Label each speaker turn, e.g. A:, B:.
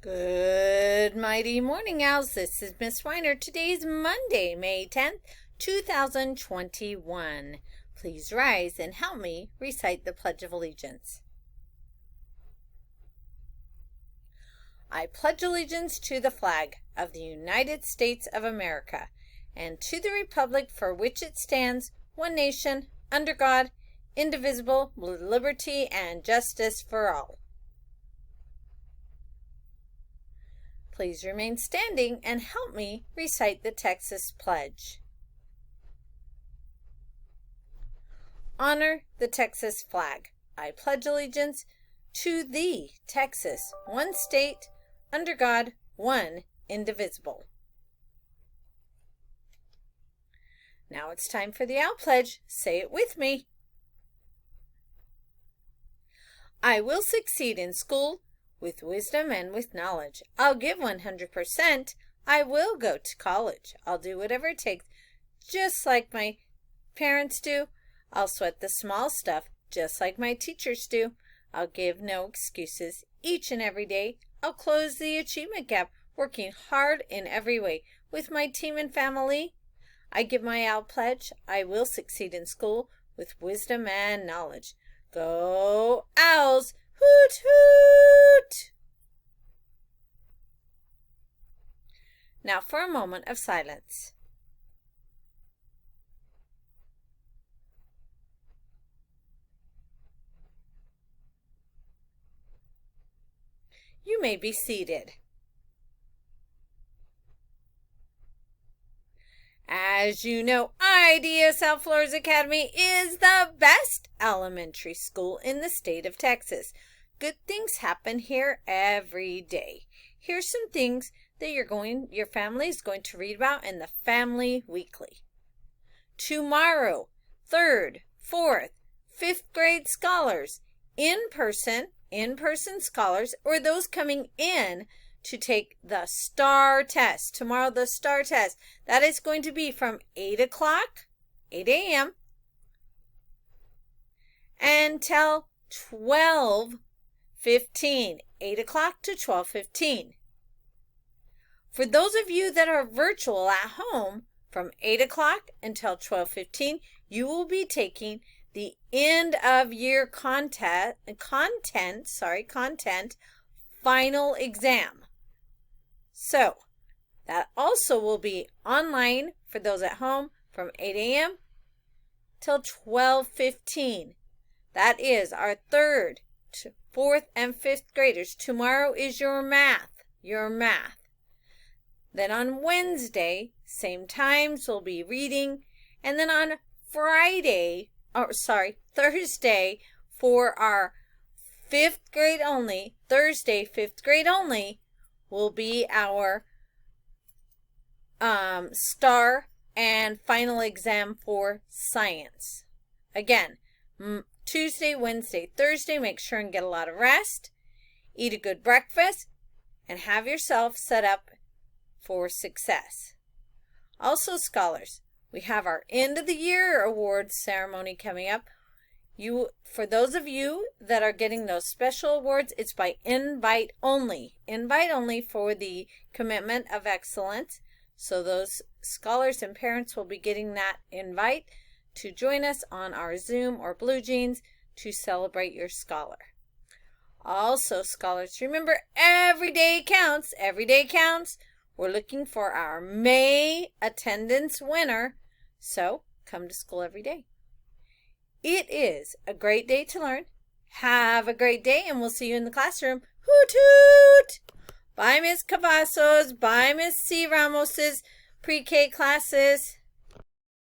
A: Good mighty morning, owls. This is Miss Weiner. Today's Monday, May 10th, 2021. Please rise and help me recite the Pledge of Allegiance. I pledge allegiance to the flag of the United States of America and to the republic for which it stands, one nation, under God, indivisible, with liberty and justice for all. Please remain standing and help me recite the Texas Pledge. Honor the Texas flag. I pledge allegiance to thee, Texas, one state, under God, one, indivisible. Now it's time for the Owl Pledge. Say it with me. I will succeed in school with wisdom and with knowledge. I'll give 100%. I will go to college. I'll do whatever it takes, just like my parents do. I'll sweat the small stuff, just like my teachers do. I'll give no excuses each and every day. I'll close the achievement gap, working hard in every way. With my team and family, I give my Owl Pledge. I will succeed in school with wisdom and knowledge. Go Owls! Hoot, hoot! Now for a moment of silence. You may be seated. As you know, IDSL Flores Academy is the best elementary school in the state of Texas. Good things happen here every day. Here's some things that your family is going to read about in the Family Weekly. Tomorrow, 3rd, 4th, 5th grade scholars, in-person scholars, or those coming in to take the STAR test. Tomorrow, the STAR test. That is going to be from 8 a.m. until 12:15. 8 o'clock to 12:15. For those of you that are virtual at home, from 8 o'clock until 12:15, you will be taking the end of year content final exam. So that also will be online for those at home from 8 a.m. till 12:15. That is our 3rd, 4th, and 5th graders. Tomorrow is your math. Then on Wednesday, same times, we'll be reading. And then on Thursday, for our 5th grade only, Thursday, 5th grade only, will be our STAR and final exam for science. Again, Tuesday, Wednesday, Thursday, make sure and get a lot of rest, eat a good breakfast, and have yourself set up for success. Also, scholars, we have our end of the year awards ceremony coming up. For those of you that are getting those special awards, it's by invite only. Invite only for the commitment of excellence. So those scholars and parents will be getting that invite to join us on our Zoom or Blue Jeans to celebrate your scholar. Also, scholars, remember, every day counts. Every day counts. We're looking for our May attendance winner. So come to school every day. It is a great day to learn. Have a great day, and we'll see you in the classroom. Hoot hoot! Bye, Miss Cavazos. Bye, Miss C. Ramos's pre-K classes.